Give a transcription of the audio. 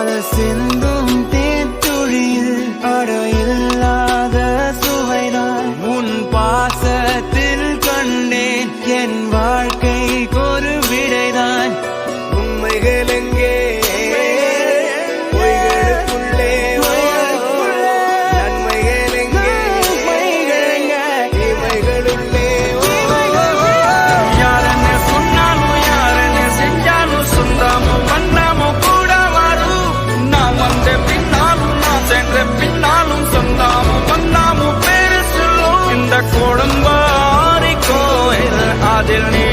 பால் சிந்தும் தேத்துழியில் அடையில்லாத சுவைதான் உன் பாசத்தில் கண்டேன் என் வாழ்க்கைக்கு ஒரு விடைதான் உண்மைகள் எங்கே பொய்களுக்குள்ளே நன்மைகள் எங்கே தீமைகளுள்ளே யாரன்னு சொன்னாலும் யாரன்னு செஞ்சாலும் சொந்தாமும் வண்ணாமும் கூட வரும் நான் வந்த பின்னாலும் நான் சென்ற பின்னாலும் சொந்தாமும் வண்ணாமும் பேரு சொல்லும் இந்த கோடம்பாரி கோயில் அதில் நீ